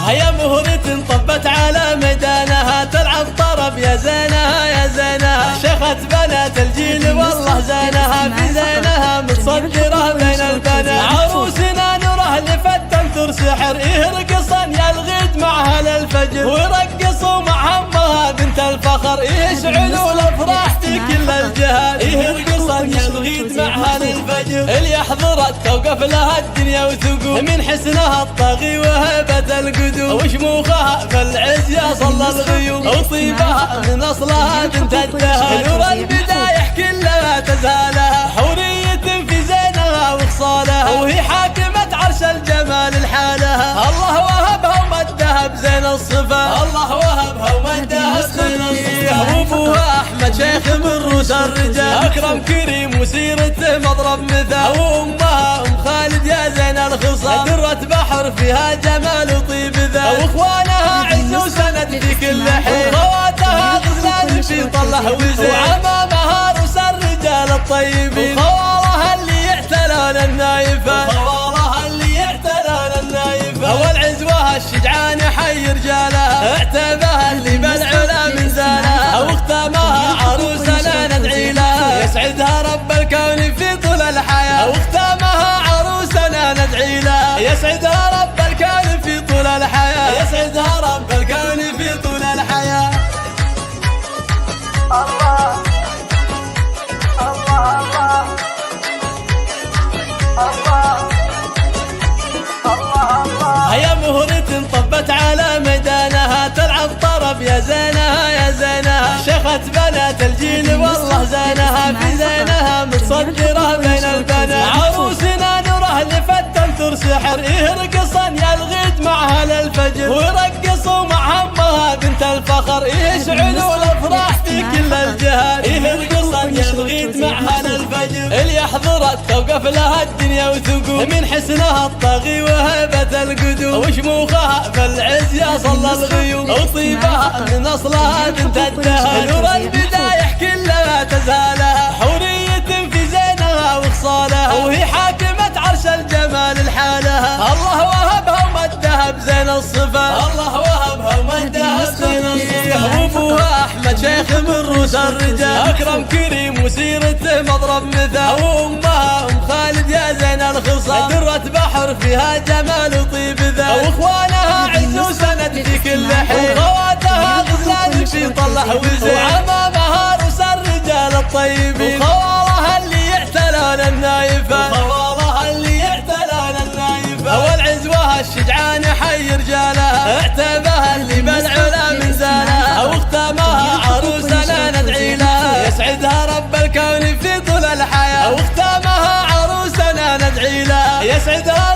هيا مهرة طبت على ميدانها تلعب طرب يا زينها يا زينها، شيخة بنات الجيل والله زينها في زينها متصدرة بين البنات، عروسنا نوره لفتن سحر يرقصن يا الغيد معها للفجر، ويرقصوا مع امها بنت الفخر يشعلوا الافراح في كل الجهات، يرقصن يا الغيد معها للفجر، اللي يحضرت توقف لها الدنيا وتقول من حسنها الطاغي وهبة القدوم، وشموخها في العز يا صلى الغيوم، وطيبها من اصلها بنت الدهر، نور البدايح كلها تزالها، حورية في زينها وخصالها، وهي حاكمة عرش الجمال لحالها، الله وهبها ومدها بزين الصفا، الله وهبها ومدها بزين الصفا، وابوها احمد شيخ من روس الرجال، اكرم كريم وسيرته مضرب مثال، وامها ام خالد يا زين الخصال، درة بحر فيها جمال وطيب ذا، واخوانها عز وسند في كل حين، خواتها غزلان في طله وزين، وعمامها روس الرجال الطيبين، وخوالها اللي يعتلون النايفه، وخوالها اللي يعتلون النايفه، والعزوه الشجعان حي رجالها، اعتبها اللي بالعلا من زالها، واختامها عروسنا ندعي لها، يسعدها رب الكون في طول الحياه، واختامها عروسنا ندعي لها، يسعدها رب الكون في طول الحياه، يسعدها رب الكون في طول الحياه. الله الله الله الله الله. هيا مهرة طبت على ميدانها تلعب طرب يا زينها يا زينها، شيخة بنات الجيل والله زينها في زينها متصدرة بين البنات، عروسنا نوره لفتن سحر يرقصن يا الغيد معها للفجر، ويرقصوا مع امها بنت الفخر يشعلوا الافراح في كل الجهات، يرقصن يا الغيد معها للفجر، اللي يحضرت توقف لها الدنيا وتقول من حسنها الطاغي وهبة القدوم، وشموخها في العز يا صلى الغيوم، وطيبها من اصلها بنت الدهر، نور البدايح كلها تزالها، حورية في زينها وخصالها، وهي حاكمة عرش الجمال لحالها، الله وهبها ومدها بزين الصفا، الله وهبها ومدها بزين الصفا، وابوها احمد شيخ من روس الرجال، اكرم كريم وسيرته مضرب مثال، وامها ام خالد يا زين الخصال، درة بحر فيها جمال وطيب ذا، واخوانها عز وسند في كل حين، خواتها غزلان في طله وزين، وعمامها روس الرجال الطيبين، وخوالها اللي يعتلون النايفه، وخوالها اللي يعتلون النايفه، والعزوه الشجعان حي رجالها، اعتبها اللي بالعلا من زالها، واختامها عروسنا ندعي لها، يسعدها رب الكون في طول الحياه، واختامها عروسنا ندعي لها، يسعدها